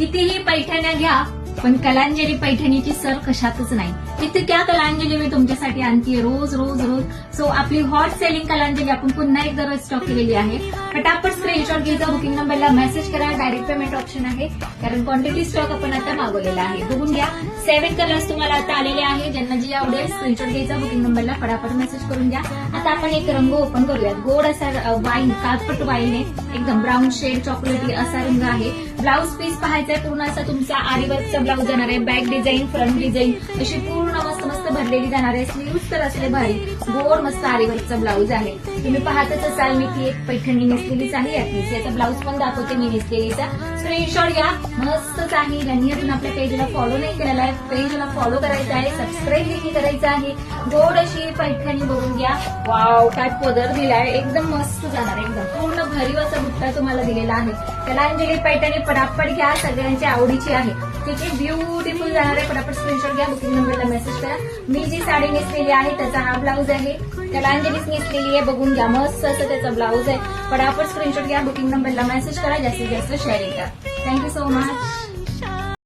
कितीही पैठण्या घ्या पण कलांजली पैठणीची सर कशातच नाही. इतक्या कलांजली मी तुमच्यासाठी आणते रोज रोज रोज. सो आपली हॉट सेलिंग कलांजली आपण पुन्हा एकदा रोज स्टॉक केलेली आहे. फटाफट स्क्रीनशॉट घ्यायचा, बुकिंग नंबरला मेसेज करा, डायरेक्ट पेमेंट ऑप्शन आहे कारण क्वांटिटी स्टॉक आपण आता मागवलेला आहे. बघून घ्या, 7 कलर्स तुम्हाला आता आलेले आहे. ज्यांना जी आवडेल स्क्रीनशॉट घ्यायचा, बुकिंग नंबरला फटाफट मेसेज करून घ्या. आता आपण एक रंग ओपन करूयात. गोड असा वाईन, काळपट वाईन आहे, एकदम ब्राऊन शेड चॉकलेटी असा रंग आहे. ब्लाऊज पीस पाहायचा पूर्ण असा तुमचा आरीवर्कचा ब्लाऊज जाणार आहे. बॅक डिझाईन, फ्रंट डिझाईन अशी पूर्ण मस्त मस्त भरलेली जाणार आहे. स्लीव्स तर असले भारी, गोड मस्त आरीवर्कचा ब्लाऊज आहे. तुम्ही पाहतच असाल मी ती एक पैठणी नेसलेलीच आहे. याचा ब्लाऊज पण दाखवते मी नेसलेलीचा. स्क्रीनशॉट घ्या, मस्तच आहे. ज्यांनी अजून आपल्या पेजला फॉलो नाही केलेला आहे, पेजला फॉलो करायचं आहे, सबस्क्राईब देखील करायचं आहे. गोड अशी पैठणी बघून घ्या. वाव, काय पदर दिलाय, एकदम मस्त जाणार आहे. एकदम पूर्ण भरीव असा बुट्टा तुम्हाला दिलेला आहे. कलांजली पैठणी फटाफट घ्या, सगळ्यांच्या आवडीची आहे. तिची ब्युटिफुल जाणार आहे. फटाफट स्क्रीनशॉट घ्या, बुकिंग नंबरला मेसेज करा. मी जी साडी नेसलेली आहे त्याचा हा ब्लाऊज आहे. कलांजलीच नेसलेली आहे, बघून घ्या, मस्त असं त्याचा ब्लाऊज आहे. फटाफट स्क्रीनशॉट घ्या, बुकिंग नंबरला मेसेज करा, जास्तीत जास्त शेअरिंग करा. Thank you so much.